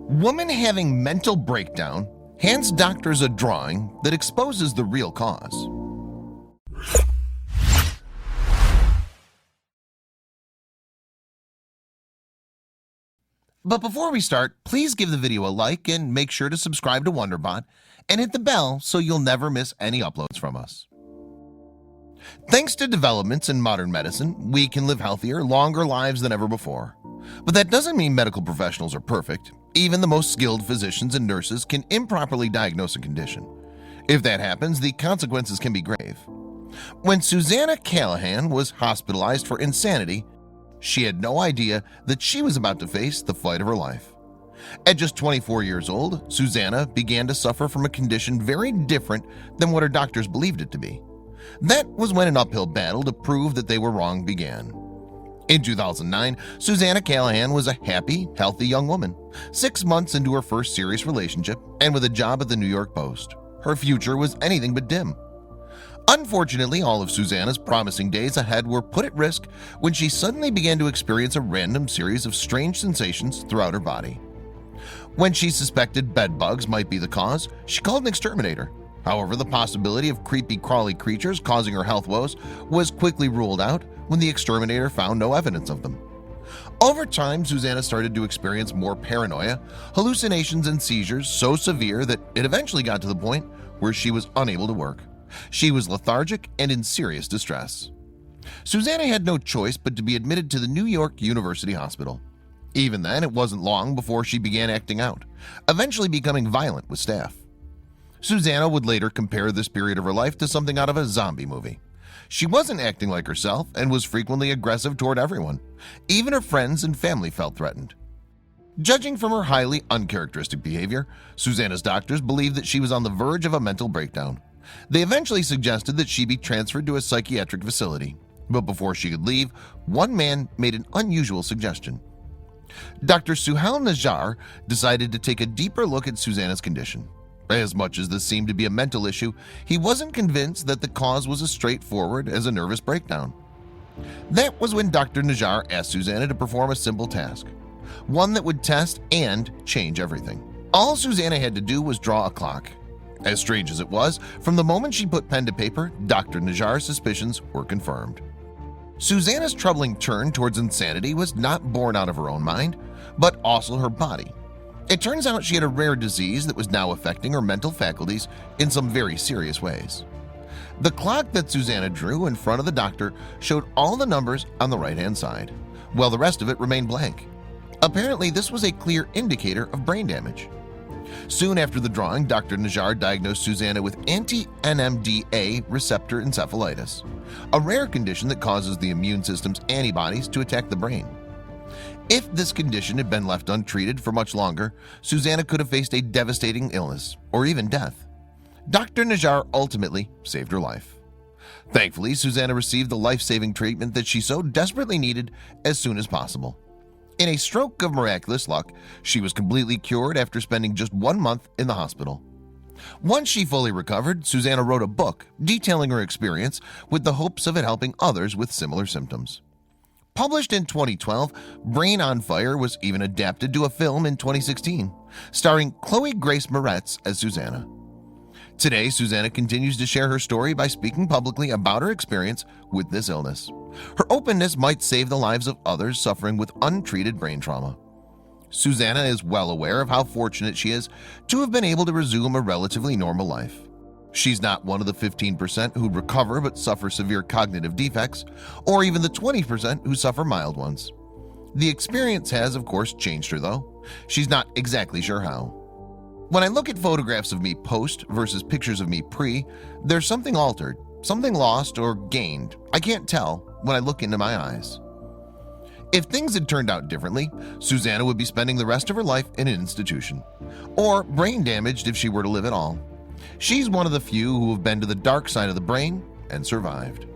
Woman having mental breakdown hands doctors a drawing that exposes the real cause. But before we start, please give the video a like and make sure to subscribe to Wonderbot and hit the bell so you'll never miss any uploads from us. Thanks to developments in modern medicine, we can live healthier, longer lives than ever before. But that doesn't mean medical professionals are perfect. Even the most skilled physicians and nurses can improperly diagnose a condition. If that happens, the consequences can be grave. When Susannah Cahalan was hospitalized for insanity, she had no idea that she was about to face the fight of her life. At just 24 years old, Susannah began to suffer from a condition very different than what her doctors believed it to be. That was when an uphill battle to prove that they were wrong began. In 2009, Susannah Cahalan was a happy, healthy young woman, 6 months into her first serious relationship and with a job at the New York Post. Her future was anything but dim. Unfortunately, all of Susannah's promising days ahead were put at risk when she suddenly began to experience a random series of strange sensations throughout her body. When she suspected bed bugs might be the cause, she called an exterminator. However, the possibility of creepy crawly creatures causing her health woes was quickly ruled out when the exterminator found no evidence of them. Over time, Susannah started to experience more paranoia, hallucinations and seizures so severe that it eventually got to the point where she was unable to work. She was lethargic and in serious distress. Susannah had no choice but to be admitted to the New York University Hospital. Even then, it wasn't long before she began acting out, eventually becoming violent with staff. Susannah would later compare this period of her life to something out of a zombie movie. She wasn't acting like herself and was frequently aggressive toward everyone. Even her friends and family felt threatened. Judging from her highly uncharacteristic behavior, Susannah's doctors believed that she was on the verge of a mental breakdown. They eventually suggested that she be transferred to a psychiatric facility. But before she could leave, one man made an unusual suggestion. Dr. Suhail Najjar decided to take a deeper look at Susannah's condition. As much as this seemed to be a mental issue, he wasn't convinced that the cause was as straightforward as a nervous breakdown. That was when Dr. Najjar asked Susannah to perform a simple task, one that would test and change everything. All Susannah had to do was draw a clock. As strange as it was, from the moment she put pen to paper, Dr. Najjar's suspicions were confirmed. Susannah's troubling turn towards insanity was not born out of her own mind, but also her body. It turns out she had a rare disease that was now affecting her mental faculties in some very serious ways. The clock that Susannah drew in front of the doctor showed all the numbers on the right-hand side, while the rest of it remained blank. Apparently, this was a clear indicator of brain damage. Soon after the drawing, Dr. Najjar diagnosed Susannah with anti-NMDA receptor encephalitis, a rare condition that causes the immune system's antibodies to attack the brain. If this condition had been left untreated for much longer, Susannah could have faced a devastating illness or even death. Dr. Najjar ultimately saved her life. Thankfully, Susannah received the life-saving treatment that she so desperately needed as soon as possible. In a stroke of miraculous luck, she was completely cured after spending just 1 month in the hospital. Once she fully recovered, Susannah wrote a book detailing her experience with the hopes of it helping others with similar symptoms. Published in 2012, Brain on Fire was even adapted to a film in 2016, starring Chloe Grace Moretz as Susannah. Today, Susannah continues to share her story by speaking publicly about her experience with this illness. Her openness might save the lives of others suffering with untreated brain trauma. Susannah is well aware of how fortunate she is to have been able to resume a relatively normal life. She's not one of the 15% who recover but suffer severe cognitive defects, or even the 20% who suffer mild ones. The experience has, of course, changed her, though. She's not exactly sure how. When I look at photographs of me post versus pictures of me pre, there's something altered, something lost or gained. I can't tell when I look into my eyes. If things had turned out differently, Susannah would be spending the rest of her life in an institution, or brain damaged if she were to live at all. She's one of the few who have been to the dark side of the brain and survived.